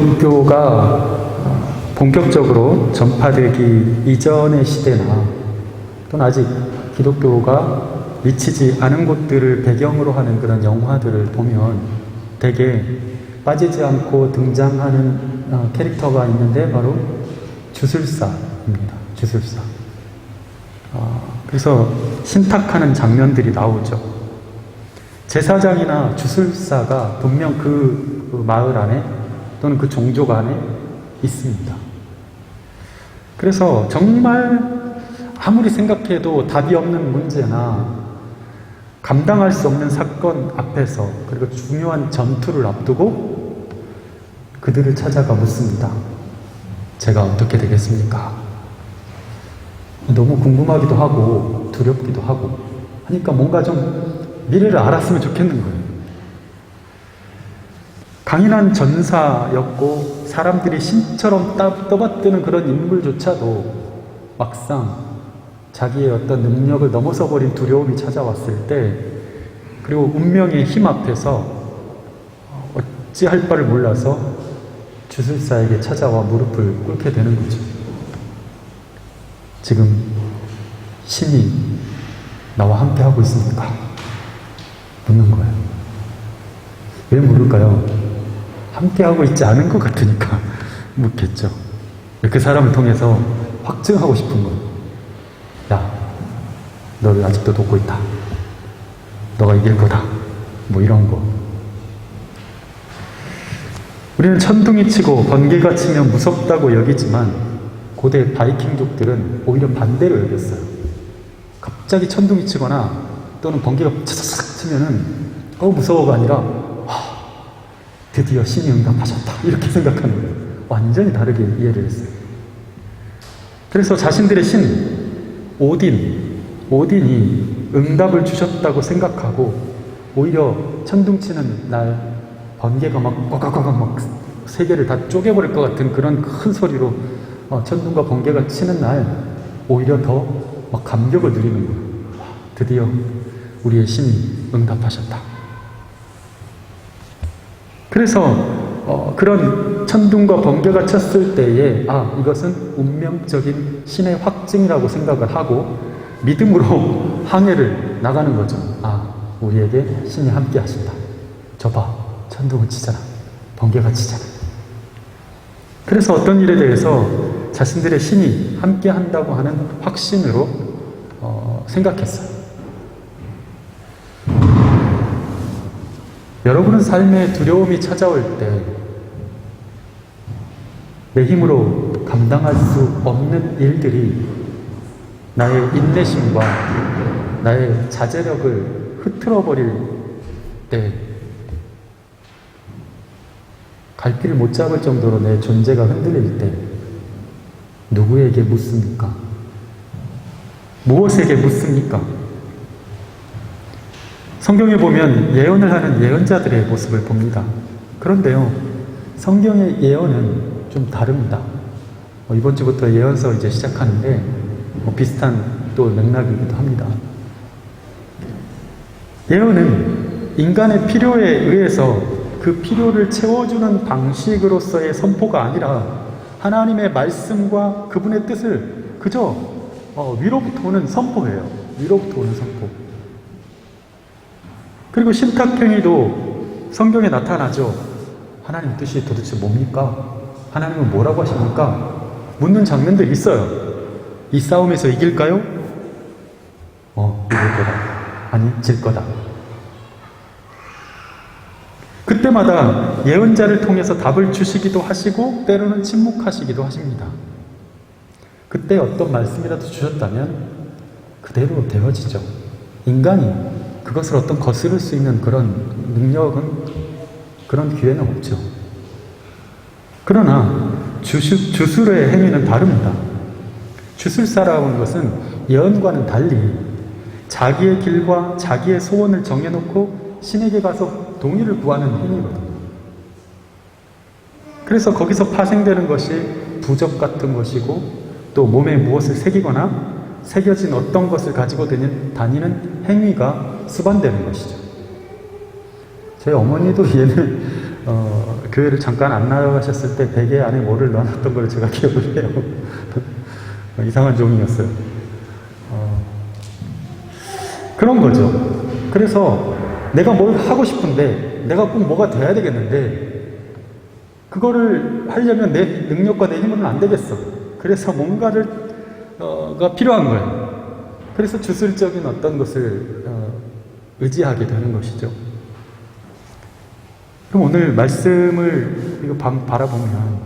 기독교가 본격적으로 전파되기 이전의 시대나 또는 아직 기독교가 미치지 않은 곳들을 배경으로 하는 그런 영화들을 보면 대개 빠지지 않고 등장하는 캐릭터가 있는데 바로 주술사입니다. 주술사. 그래서 신탁하는 장면들이 나오죠. 제사장이나 주술사가 분명 그 마을 안에 또는 그 종족 안에 있습니다. 그래서 정말 아무리 생각해도 답이 없는 문제나 감당할 수 없는 사건 앞에서 그리고 중요한 전투를 앞두고 그들을 찾아가 묻습니다. 제가 어떻게 되겠습니까? 너무 궁금하기도 하고 두렵기도 하고 하니까 뭔가 좀 미래를 알았으면 좋겠는 거예요. 강인한 전사였고 사람들이 신처럼 떠받드는 그런 인물조차도 막상 자기의 어떤 능력을 넘어서 버린 두려움이 찾아왔을 때 그리고 운명의 힘 앞에서 어찌할 바를 몰라서 주술사에게 찾아와 무릎을 꿇게 되는 거죠. 지금 신이 나와 함께 하고 있습니까? 묻는 거예요. 왜 물을까요? 함께 하고 있지 않은 것 같으니까 묻겠죠. 그 사람을 통해서 확증하고 싶은 거예요. 야, 너를 아직도 돕고 있다. 너가 이길 거다. 뭐 이런 거. 우리는 천둥이 치고 번개가 치면 무섭다고 여기지만 고대 바이킹족들은 오히려 반대로 여겼어요. 갑자기 천둥이 치거나 또는 번개가 차차차 치면은 무서워가 아니라 와, 드디어 신이 응답하셨다 이렇게 생각하는 거예요. 완전히 다르게 이해를 했어요. 그래서 자신들의 신 오딘이 응답을 주셨다고 생각하고 오히려 천둥 치는 날 번개가 막 꽉꽉꽉 막 세계를 다 쪼개버릴 것 같은 그런 큰 소리로 천둥과 번개가 치는 날 오히려 더 막 감격을 누리는 거예요. 드디어 우리의 신이 응답하셨다. 그래서 그런 천둥과 번개가 쳤을 때에 이것은 운명적인 신의 확증이라고 생각을 하고 믿음으로 항해를 나가는 거죠. 우리에게 신이 함께 하신다. 저봐, 천둥은 치잖아. 번개가 치잖아. 그래서 어떤 일에 대해서 자신들의 신이 함께 한다고 하는 확신으로 생각했어요. 여러분은 삶에 두려움이 찾아올 때 내 힘으로 감당할 수 없는 일들이 나의 인내심과 나의 자제력을 흐트러버릴 때 갈 길을 못 잡을 정도로 내 존재가 흔들릴 때 누구에게 묻습니까? 무엇에게 묻습니까? 성경에 보면 예언을 하는 예언자들의 모습을 봅니다. 그런데요, 성경의 예언은 좀 다릅니다. 이번 주부터 예언서 이제 시작하는데 비슷한 또 맥락이기도 합니다. 예언은 인간의 필요에 의해서 그 필요를 채워주는 방식으로서의 선포가 아니라 하나님의 말씀과 그분의 뜻을 그저 위로부터 오는 선포예요. 위로부터 오는 선포. 그리고 신탁행위도 성경에 나타나죠. 하나님 뜻이 도대체 뭡니까? 하나님은 뭐라고 하십니까? 묻는 장면들이 있어요. 이 싸움에서 이길까요? 이길 거다. 아니, 질 거다. 그때마다 예언자를 통해서 답을 주시기도 하시고 때로는 침묵하시기도 하십니다. 그때 어떤 말씀이라도 주셨다면 그대로 되어지죠. 인간이 그것을 어떤 거스를 수 있는 그런 능력은, 그런 기회는 없죠. 그러나 주술의 행위는 다릅니다. 주술사라는 것은 예언과는 달리 자기의 길과 자기의 소원을 정해놓고 신에게 가서 동의를 구하는 행위거든요. 그래서 거기서 파생되는 것이 부적 같은 것이고 또 몸에 무엇을 새기거나 새겨진 어떤 것을 가지고 다니는 행위가 수반되는 것이죠. 저희 어머니도 얘는 교회를 잠깐 안 나가셨을 때 베개 안에 뭐를 넣어놨던 걸 제가 기억을 해요. 이상한 종이었어요. 그런 거죠. 그래서 내가 뭘 하고 싶은데 내가 꼭 뭐가 돼야 되겠는데 그거를 하려면 내 능력과 내 힘으로는 안 되겠어. 그래서 뭔가가 필요한 거예요. 그래서 주술적인 어떤 것을 의지하게 되는 것이죠. 그럼 오늘 말씀을 이거 바라보면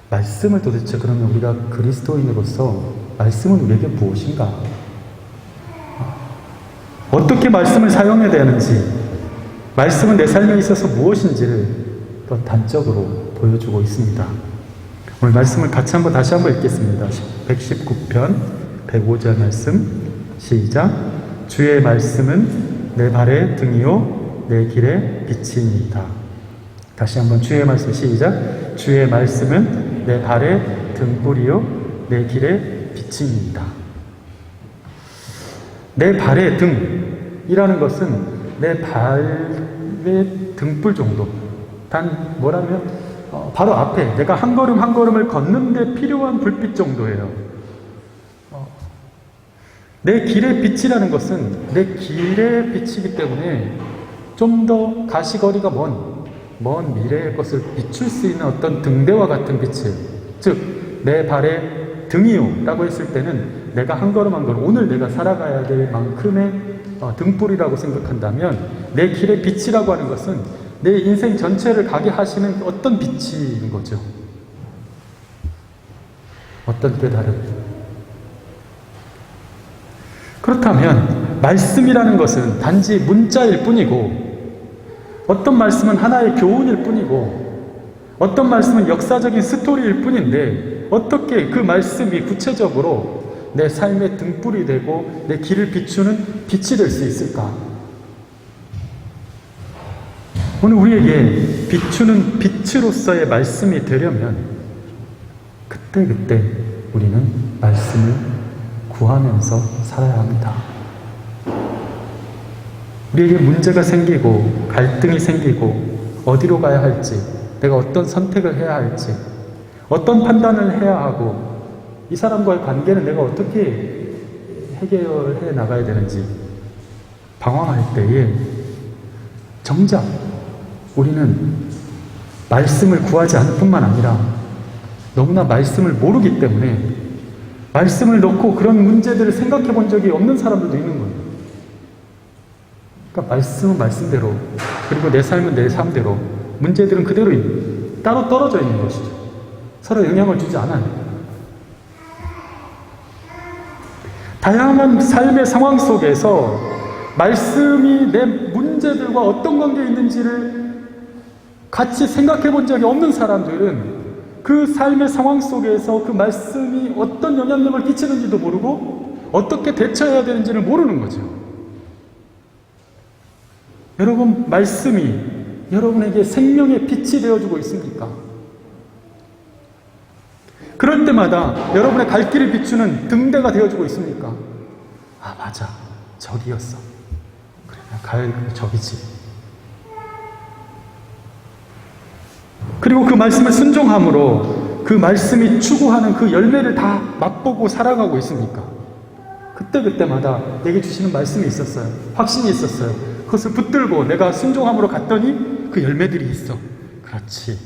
말씀을 도대체 그러면 우리가 그리스도인으로서 말씀은 우리에게 무엇인가? 어떻게 말씀을 사용해야 되는지, 말씀은 내 삶에 있어서 무엇인지를 또 단적으로 보여주고 있습니다. 오늘 말씀을 같이 다시 한번 읽겠습니다. 119편 105절 말씀 시작. 주의 말씀은 내 발의 등이요 내 길의 빛이니이다. 다시 한번 주의 말씀 시작. 주의 말씀은 내 발의 등불이요 내 길의 빛이니이다. 내 발의 등이라는 것은 내 발의 등불 정도. 단 뭐라면 바로 앞에 내가 한 걸음 한 걸음을 걷는데 필요한 불빛 정도예요. 내 길의 빛이라는 것은 내 길의 빛이기 때문에 좀 더 가시거리가 먼 미래의 것을 비출 수 있는 어떤 등대와 같은 빛이에요. 즉 내 발의 등이요 라고 했을 때는 내가 한 걸음 한 걸음 오늘 내가 살아가야 될 만큼의 등불이라고 생각한다면 내 길의 빛이라고 하는 것은 내 인생 전체를 가게 하시는 어떤 빛인 거죠. 어떤 깨달음. 그렇다면 말씀이라는 것은 단지 문자일 뿐이고 어떤 말씀은 하나의 교훈일 뿐이고 어떤 말씀은 역사적인 스토리일 뿐인데 어떻게 그 말씀이 구체적으로 내 삶의 등불이 되고 내 길을 비추는 빛이 될 수 있을까? 오늘 우리에게 비추는 빛으로서의 말씀이 되려면 그때 우리는 말씀을 구하면서 살아야 합니다. 우리에게 문제가 생기고 갈등이 생기고 어디로 가야 할지, 내가 어떤 선택을 해야 할지, 어떤 판단을 해야 하고 이 사람과의 관계는 내가 어떻게 해결해 나가야 되는지 방황할 때에 정작 우리는 말씀을 구하지 않을 뿐만 아니라 너무나 말씀을 모르기 때문에 말씀을 놓고 그런 문제들을 생각해 본 적이 없는 사람들도 있는 거예요. 그러니까 말씀은 말씀대로, 그리고 내 삶은 내 삶대로, 문제들은 그대로 따로 떨어져 있는 것이죠. 서로 영향을 주지 않아요. 다양한 삶의 상황 속에서 말씀이 내 문제들과 어떤 관계에 있는지를 같이 생각해 본 적이 없는 사람들은 그 삶의 상황 속에서 그 말씀이 어떤 영향력을 끼치는지도 모르고 어떻게 대처해야 되는지를 모르는 거죠. 여러분, 말씀이 여러분에게 생명의 빛이 되어주고 있습니까? 그럴 때마다 여러분의 갈 길을 비추는 등대가 되어주고 있습니까? 아, 맞아. 저기였어. 그래, 갈 저기지. 그리고 그 말씀을 순종함으로 그 말씀이 추구하는 그 열매를 다 맛보고 살아가고 있습니까? 그때마다 내게 주시는 말씀이 있었어요. 확신이 있었어요. 그것을 붙들고 내가 순종함으로 갔더니 그 열매들이 있어. 그렇지.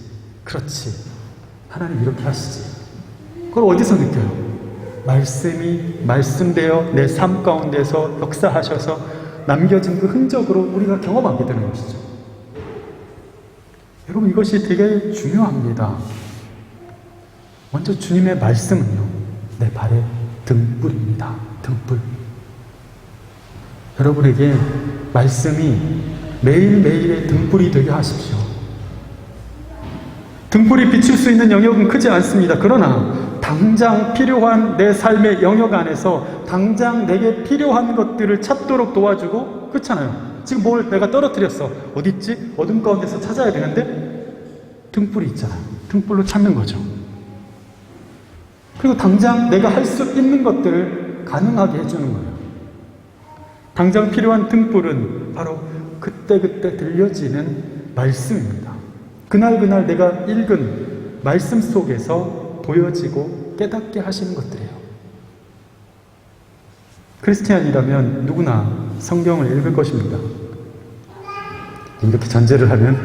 하나님 이렇게 하시지. 그걸 어디서 느껴요? 말씀이 말씀되어 내 삶 가운데서 역사하셔서 남겨진 그 흔적으로 우리가 경험하게 되는 것이죠. 여러분, 이것이 되게 중요합니다. 먼저 주님의 말씀은요, 내 발의 등불입니다. 등불. 여러분에게 말씀이 매일매일의 등불이 되게 하십시오. 등불이 비칠 수 있는 영역은 크지 않습니다. 그러나 당장 필요한 내 삶의 영역 안에서 당장 내게 필요한 것들을 찾도록 도와주고, 그렇잖아요. 지금 뭘 내가 떨어뜨렸어. 어딨지? 어둠 가운데서 찾아야 되는데 등불이 있잖아요. 등불로 찾는 거죠. 그리고 당장 내가 할 수 있는 것들을 가능하게 해주는 거예요. 당장 필요한 등불은 바로 그때그때 들려지는 말씀입니다. 그날 내가 읽은 말씀 속에서 보여지고 깨닫게 하시는 것들이에요. 크리스티안이라면 누구나 성경을 읽을 것입니다. 이렇게 전제를 하면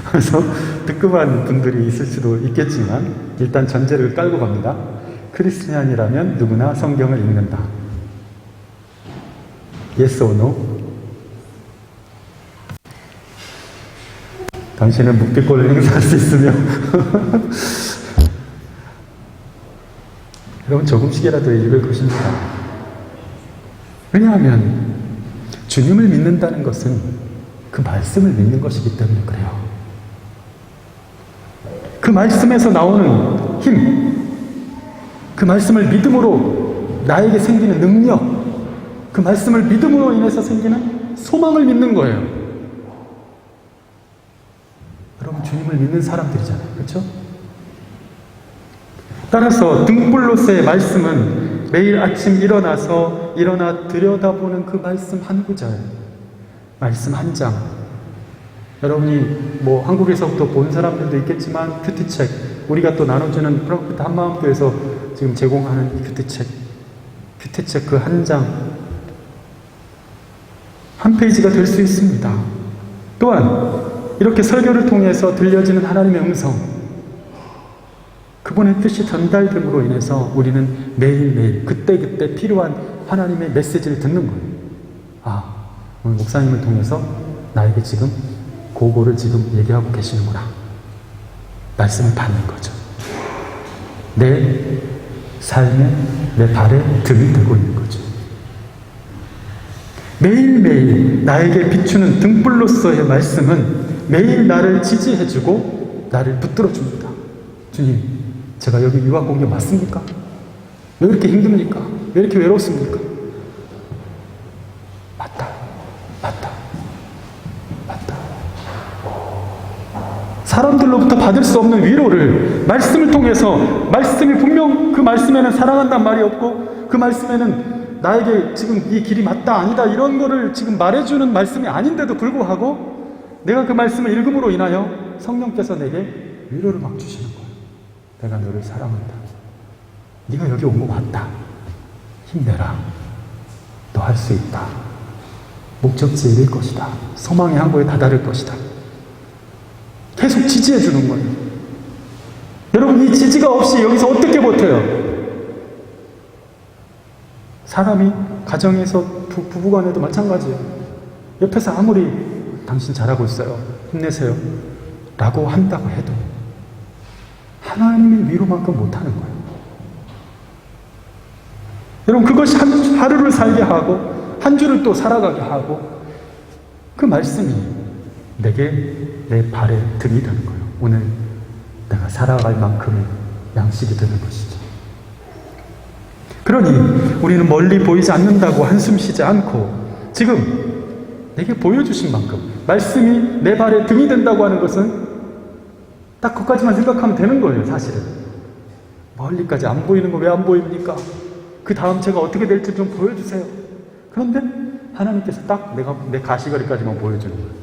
하면서 뜨끔한 분들이 있을 수도 있겠지만 일단 전제를 깔고 갑니다. 크리스티안이라면 누구나 성경을 읽는다. Yes or no? 당신은 묵비권을 행사할 수 있으며 여러분 조금씩이라도 읽을 것입니다. 왜냐하면 주님을 믿는다는 것은 그 말씀을 믿는 것이기 때문에 그래요. 그 말씀에서 나오는 힘, 그 말씀을 믿음으로 나에게 생기는 능력, 그 말씀을 믿음으로 인해서 생기는 소망을 믿는 거예요. 여러분 주님을 믿는 사람들이잖아요. 그렇죠? 따라서 등불로서의 말씀은 매일 아침 일어나 들여다보는 그 말씀 한 구절, 말씀 한 장. 여러분이 한국에서부터 본 사람들도 있겠지만 큐티책, 우리가 또 나눠주는 프랑크푸르트 한마음교회에서 지금 제공하는 이 큐티책 그 한 장, 한 페이지가 될 수 있습니다. 또한 이렇게 설교를 통해서 들려지는 하나님의 음성, 그분의 뜻이 전달됨으로 인해서 우리는 매일매일 그때그때 필요한 하나님의 메시지를 듣는 거예요. 오늘 목사님을 통해서 나에게 지금 그거를 지금 얘기하고 계시는구나. 말씀을 받는 거죠. 내 삶에, 내 발에 등이 되고 있는 거죠. 매일매일 나에게 비추는 등불로서의 말씀은 매일 나를 지지해주고 나를 붙들어줍니다. 주님, 제가 여기 유학 온 게 맞습니까? 왜 이렇게 힘듭니까? 왜 이렇게 외롭습니까? 맞다. 사람들로부터 받을 수 없는 위로를 말씀을 통해서, 말씀이 분명 그 말씀에는 사랑한다는 말이 없고 그 말씀에는 나에게 지금 이 길이 맞다 아니다 이런 거를 지금 말해주는 말씀이 아닌데도 불구하고 내가 그 말씀을 읽음으로 인하여 성령께서 내게 위로를 막 주시는 거예요. 내가 너를 사랑한다. 네가 여기 온 거 맞다. 힘내라. 너 할 수 있다. 목적지에 이를 것이다. 소망의 항구에 다다를 것이다. 계속 지지해 주는 거예요. 여러분 이 지지가 없이 여기서 어떻게 버텨요? 사람이 가정에서 부부간에도 마찬가지예요. 옆에서 아무리 당신 잘하고 있어요. 힘내세요. 라고 한다고 해도 하나님의 위로만큼 못하는 거예요. 여러분 그것이 하루를 살게 하고 한 주를 또 살아가게 하고 그 말씀이 내게 내 발에 등이 되는 거예요. 오늘 내가 살아갈 만큼의 양식이 되는 것이죠. 그러니 우리는 멀리 보이지 않는다고 한숨 쉬지 않고 지금 내게 보여주신 만큼 말씀이 내 발에 등이 된다고 하는 것은 딱 그것까지만 생각하면 되는 거예요. 사실은 멀리까지 안 보이는 거 왜 안 보입니까? 그 다음 제가 어떻게 될지 좀 보여주세요. 그런데 하나님께서 딱 내 가시거리까지만 보여주는 거예요.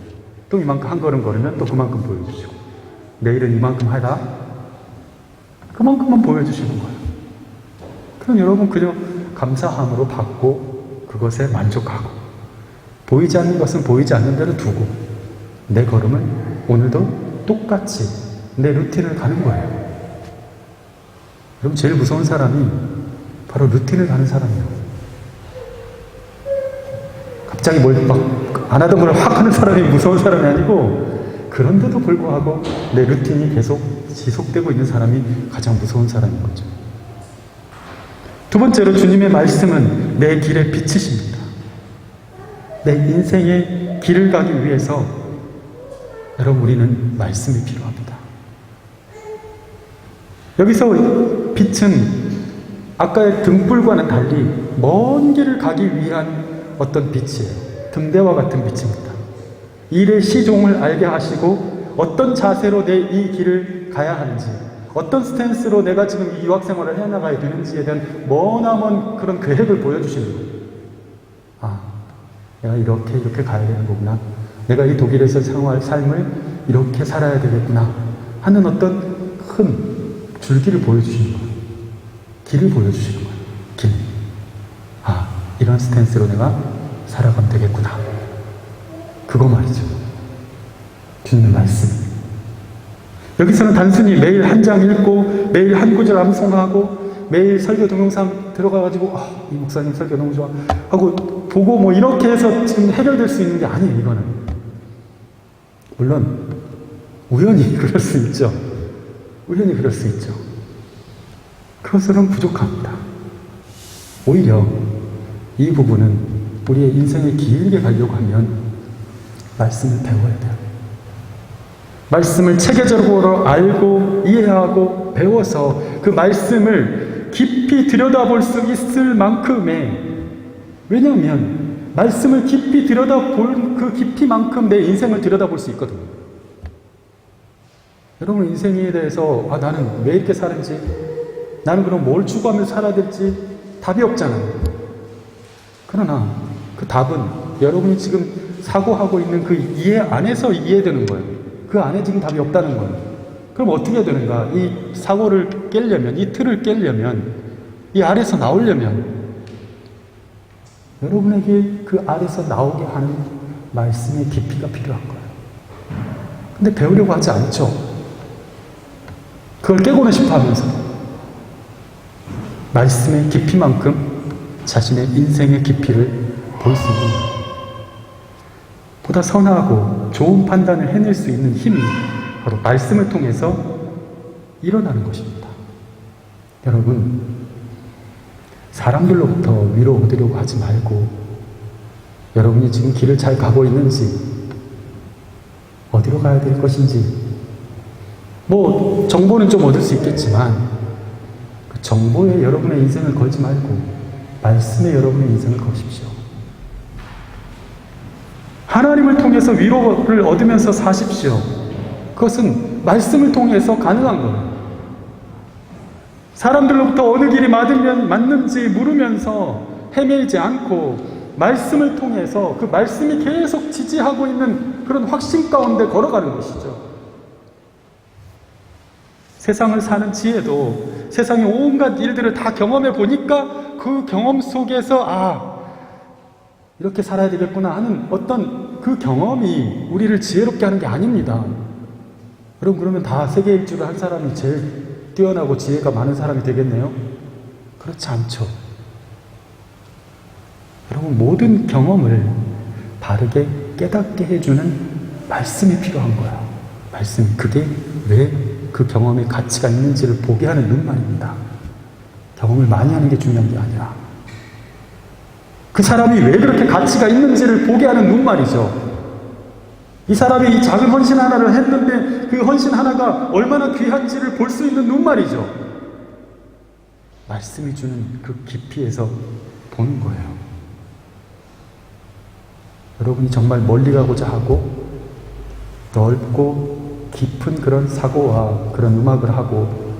또 이만큼 한 걸음 걸으면 또 그만큼 보여주시고 내일은 이만큼 하다 그만큼만 보여주시는 거예요. 그럼 여러분 그냥 감사함으로 받고 그것에 만족하고 보이지 않는 것은 보이지 않는 대로 두고 내 걸음을 오늘도 똑같이 내 루틴을 가는 거예요. 여러분 제일 무서운 사람이 바로 루틴을 가는 사람이에요. 갑자기 뭘 막 안 하던 걸 확 하는 사람이 무서운 사람이 아니고 그런데도 불구하고 내 루틴이 계속 지속되고 있는 사람이 가장 무서운 사람인 거죠. 두 번째로 주님의 말씀은 내 길의 빛이십니다. 내 인생의 길을 가기 위해서 여러분 우리는 말씀이 필요합니다. 여기서 빛은 아까의 등불과는 달리 먼 길을 가기 위한 어떤 빛이에요. 등대와 같은 빛입니다. 일의 시종을 알게 하시고 어떤 자세로 내 이 길을 가야 하는지 어떤 스탠스로 내가 지금 이 유학생활을 해나가야 되는지에 대한 머나먼 그런 계획을 보여주시는 거예요. 내가 이렇게 가야 되는 거구나. 내가 이 독일에서 삶을 이렇게 살아야 되겠구나 하는 어떤 큰 줄기를 보여주시는 거예요. 길을 보여주시는 거예요. 길. 아, 이런 스탠스로 내가 살아가면 되겠구나. 그거 말이죠. 주님의 말씀. 여기서는 단순히 매일 한 장 읽고 매일 한 구절 암송하고 매일 설교 동영상 들어가가지고 이 목사님 설교 너무 좋아 하고 보고 뭐 이렇게 해서 지금 해결될 수 있는 게 아니에요. 이거는 물론 우연히 그럴 수 있죠. 우연히 그럴 수 있죠. 그것으로는 부족합니다. 오히려 이 부분은 우리의 인생에 길게 가려고 하면 말씀을 배워야 돼요. 말씀을 체계적으로 알고 이해하고 배워서 그 말씀을 깊이 들여다볼 수 있을 만큼의, 왜냐하면 말씀을 깊이 들여다볼 그 깊이만큼 내 인생을 들여다볼 수 있거든요. 여러분 인생에 대해서 나는 왜 이렇게 사는지, 나는 그럼 뭘 추구하면서 살아야 될지 답이 없잖아요. 그러나 그 답은 여러분이 지금 사고하고 있는 그 이해 안에서 이해되는 거예요. 그 안에 지금 답이 없다는 거예요. 그럼 어떻게 해야 되는가? 이 사고를 깨려면, 이 틀을 깨려면, 이 알에서 나오려면 여러분에게 그 알에서 나오게 하는 말씀의 깊이가 필요한 거예요. 근데 배우려고 하지 않죠. 그걸 깨고는 싶어 하면서 말씀의 깊이만큼 자신의 인생의 깊이를 볼 수 있는 거예요. 보다 선하고 좋은 판단을 해낼 수 있는 힘이 바로 말씀을 통해서 일어나는 것입니다. 여러분, 사람들로부터 위로 얻으려고 하지 말고 여러분이 지금 길을 잘 가고 있는지, 어디로 가야 될 것인지, 뭐 정보는 좀 얻을 수 있겠지만 그 정보에 여러분의 인생을 걸지 말고 말씀에 여러분의 인생을 거십시오. 하나님을 통해서 위로를 얻으면서 사십시오. 그것은 말씀을 통해서 가능한 거예요. 사람들로부터 어느 길이 맞는지 물으면서 헤매지 않고 말씀을 통해서 그 말씀이 계속 지지하고 있는 그런 확신 가운데 걸어가는 것이죠. 세상을 사는 지혜도 세상의 온갖 일들을 다 경험해 보니까 그 경험 속에서 이렇게 살아야 되겠구나 하는 어떤 그 경험이 우리를 지혜롭게 하는 게 아닙니다. 여러분, 그러면 다 세계 일주를 한 사람이 제일 뛰어나고 지혜가 많은 사람이 되겠네요? 그렇지 않죠. 여러분, 모든 경험을 바르게 깨닫게 해주는 말씀이 필요한 거야. 말씀, 그게 왜 그 경험의 가치가 있는지를 보게 하는 눈말입니다. 경험을 많이 하는 게 중요한 게 아니라 그 사람이 왜 그렇게 가치가 있는지를 보게 하는 눈말이죠. 이 사람이 이 작은 헌신 하나를 했는데 그 헌신 하나가 얼마나 귀한지를 볼 수 있는 눈말이죠. 말씀이 주는 그 깊이에서 보는 거예요. 여러분이 정말 멀리 가고자 하고 넓고 깊은 그런 사고와 그런 음악을 하고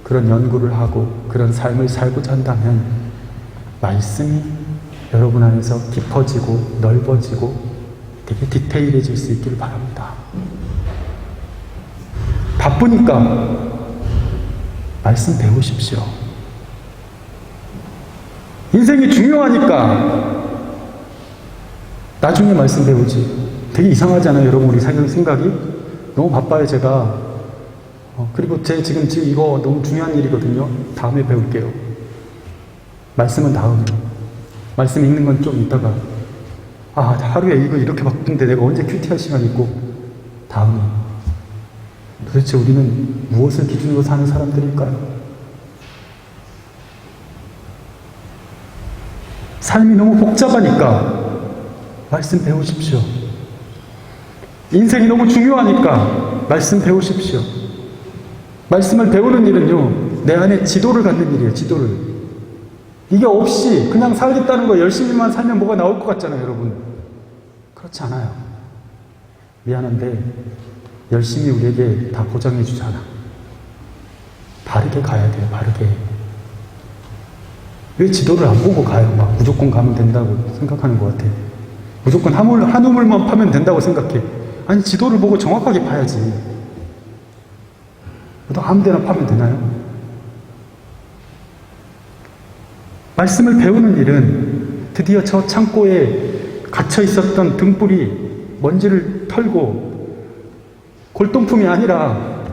그런 연구를 하고 그런 삶을 살고자 한다면 말씀이 여러분 안에서 깊어지고 넓어지고 되게 디테일해질 수 있기를 바랍니다. 바쁘니까 말씀 배우십시오. 인생이 중요하니까 나중에 말씀 배우지. 되게 이상하잖아요, 여러분. 우리 생각이 너무 바빠요, 제가. 그리고 지금 이거 너무 중요한 일이거든요. 다음에 배울게요. 말씀은 다음에. 말씀 읽는 건 좀 이따가. 하루에 이거 이렇게 바쁜데 내가 언제 큐티할 시간 있고. 다음에. 도대체 우리는 무엇을 기준으로 사는 사람들일까요? 삶이 너무 복잡하니까 말씀 배우십시오. 인생이 너무 중요하니까 말씀 배우십시오. 말씀을 배우는 일은요, 내 안에 지도를 갖는 일이에요. 지도를. 이게 없이 그냥 살겠다는 거 열심히만 살면 뭐가 나올 것 같잖아요, 여러분. 그렇지 않아요. 미안한데 열심히 우리에게 다 보장해 주잖아. 바르게 가야 돼요. 바르게. 왜 지도를 안 보고 가요? 막 무조건 가면 된다고 생각하는 것 같아. 무조건 한 우물만 파면 된다고 생각해. 아니, 지도를 보고 정확하게 봐야지. 또 아무 데나 파면 되나요? 말씀을 배우는 일은 드디어 저 창고에 갇혀 있었던 등불이 먼지를 털고 골동품이 아니라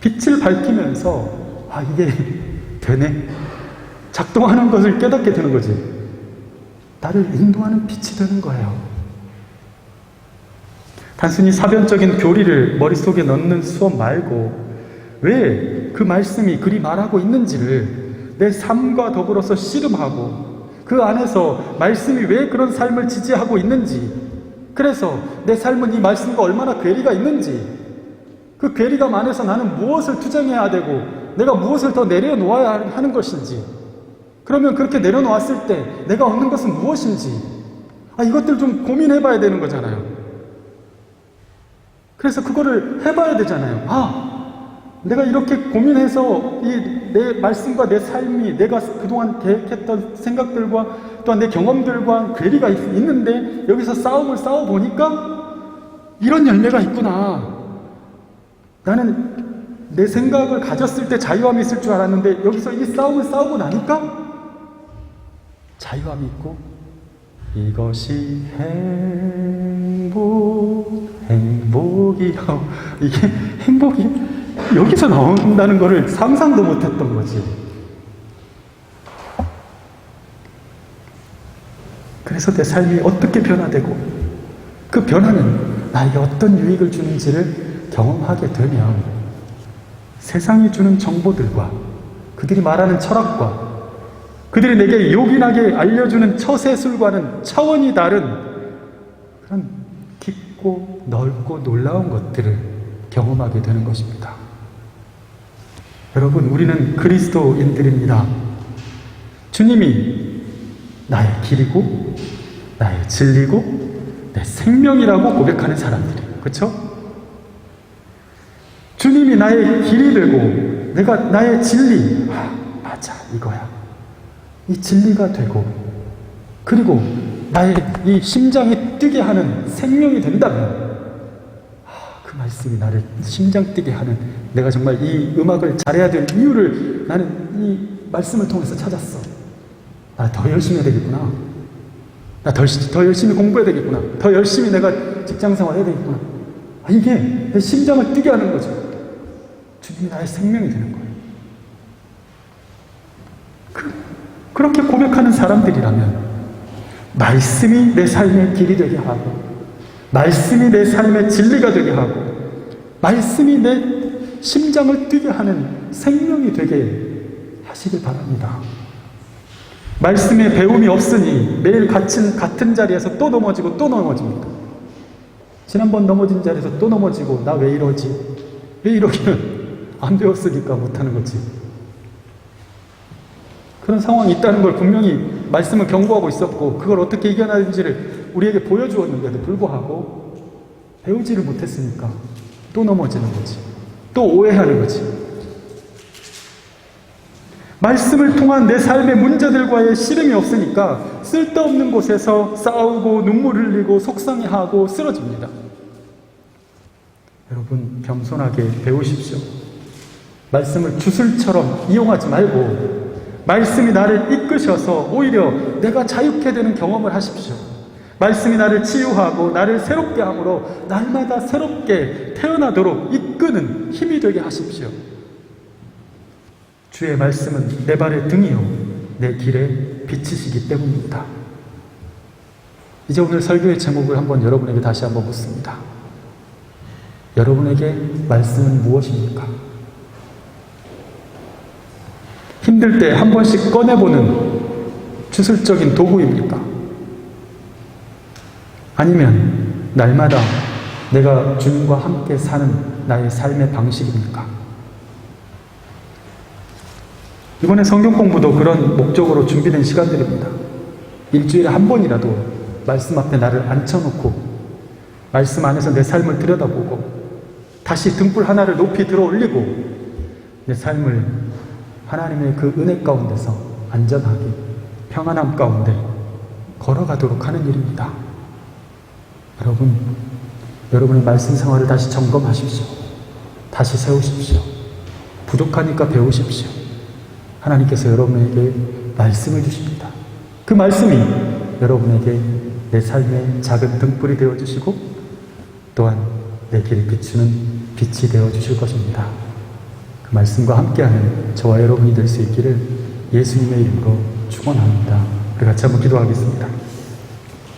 빛을 밝히면서 아, 이게 되네. 작동하는 것을 깨닫게 되는 거지. 나를 인도하는 빛이 되는 거예요. 단순히 사변적인 교리를 머릿속에 넣는 수업 말고 왜 그 말씀이 그리 말하고 있는지를 내 삶과 더불어서 씨름하고 그 안에서 말씀이 왜 그런 삶을 지지하고 있는지, 그래서 내 삶은 이 말씀과 얼마나 괴리가 있는지, 그 괴리감 안에서 나는 무엇을 투쟁해야 되고 내가 무엇을 더 내려놓아야 하는 것인지, 그러면 그렇게 내려놓았을 때 내가 얻는 것은 무엇인지, 이것들 좀 고민해 봐야 되는 거잖아요. 그래서 그거를 해봐야 되잖아요. 내가 이렇게 고민해서 내 말씀과 내 삶이 내가 그동안 계획했던 생각들과 또한 내 경험들과 괴리가 있는데 여기서 싸움을 싸워보니까 이런 열매가 있구나. 나는 내 생각을 가졌을 때 자유함이 있을 줄 알았는데 여기서 이 싸움을 싸우고 나니까 자유함이 있고, 이것이 행복이요. 이게 행복이 여기서 나온다는 것을 상상도 못했던 거지. 그래서 내 삶이 어떻게 변화되고 그 변화는 나에게 어떤 유익을 주는지를 경험하게 되면 세상이 주는 정보들과 그들이 말하는 철학과 그들이 내게 요긴하게 알려주는 처세술과는 차원이 다른 그런 깊고 넓고 놀라운 것들을 경험하게 되는 것입니다. 여러분, 우리는 그리스도인들입니다. 주님이 나의 길이고 나의 진리고 내 생명이라고 고백하는 사람들이에요. 그렇죠? 주님이 나의 길이 되고 내가 나의 진리, 맞아, 이거야. 이 진리가 되고, 그리고 나의 이 심장이 뛰게 하는 생명이 된다면 그 말씀이 나를 심장 뛰게 하는, 내가 정말 이 음악을 잘해야 될 이유를 나는 이 말씀을 통해서 찾았어. 나 더 열심히 해야 되겠구나. 나 더 열심히 공부해야 되겠구나. 더 열심히 내가 직장생활 해야 되겠구나. 이게 내 심장을 뛰게 하는 거죠. 주님이 나의 생명이 되는 거예요. 그렇게 고백하는 사람들이라면 말씀이 내 삶의 길이 되게 하고, 말씀이 내 삶의 진리가 되게 하고, 말씀이 내 심장을 뛰게 하는 생명이 되게 하시길 바랍니다. 말씀에 배움이 없으니 매일 같은 자리에서 또 넘어지고 또 넘어집니다. 지난번 넘어진 자리에서 또 넘어지고, 나 왜 이러지? 왜 이러기는 안 배웠으니까 못하는 거지. 그런 상황이 있다는 걸 분명히 말씀은 경고하고 있었고, 그걸 어떻게 이겨나는지를 우리에게 보여주었는데도 불구하고 배우지를 못했으니까 또 넘어지는 거지. 또 오해하는 거지. 말씀을 통한 내 삶의 문제들과의 씨름이 없으니까 쓸데없는 곳에서 싸우고 눈물 흘리고 속상해하고 쓰러집니다. 여러분, 겸손하게 배우십시오. 말씀을 주술처럼 이용하지 말고 말씀이 나를 이끄셔서 오히려 내가 자유케 되는 경험을 하십시오. 말씀이 나를 치유하고 나를 새롭게 함으로 날마다 새롭게 태어나도록 이끄는 힘이 되게 하십시오. 주의 말씀은 내 발의 등이요 내 길에 빛이시기 때문입니다. 이제 오늘 설교의 제목을 한번 여러분에게 다시 한번 묻습니다. 여러분에게 말씀은 무엇입니까? 힘들 때 한 번씩 꺼내보는 주술적인 도구입니까? 아니면 날마다 내가 주님과 함께 사는 나의 삶의 방식입니까? 이번에 성경 공부도 그런 목적으로 준비된 시간들입니다. 일주일에 한 번이라도 말씀 앞에 나를 앉혀놓고 말씀 안에서 내 삶을 들여다보고 다시 등불 하나를 높이 들어 올리고 내 삶을 하나님의 그 은혜 가운데서 안전하게 평안함 가운데 걸어가도록 하는 일입니다. 여러분, 여러분의 말씀 생활을 다시 점검하십시오. 다시 세우십시오. 부족하니까 배우십시오. 하나님께서 여러분에게 말씀을 주십니다. 그 말씀이 여러분에게 내 삶의 작은 등불이 되어주시고 또한 내 길을 비추는 빛이 되어주실 것입니다. 그 말씀과 함께하는 저와 여러분이 될 수 있기를 예수님의 이름으로 축원합니다. 우리 같이 한번 기도하겠습니다.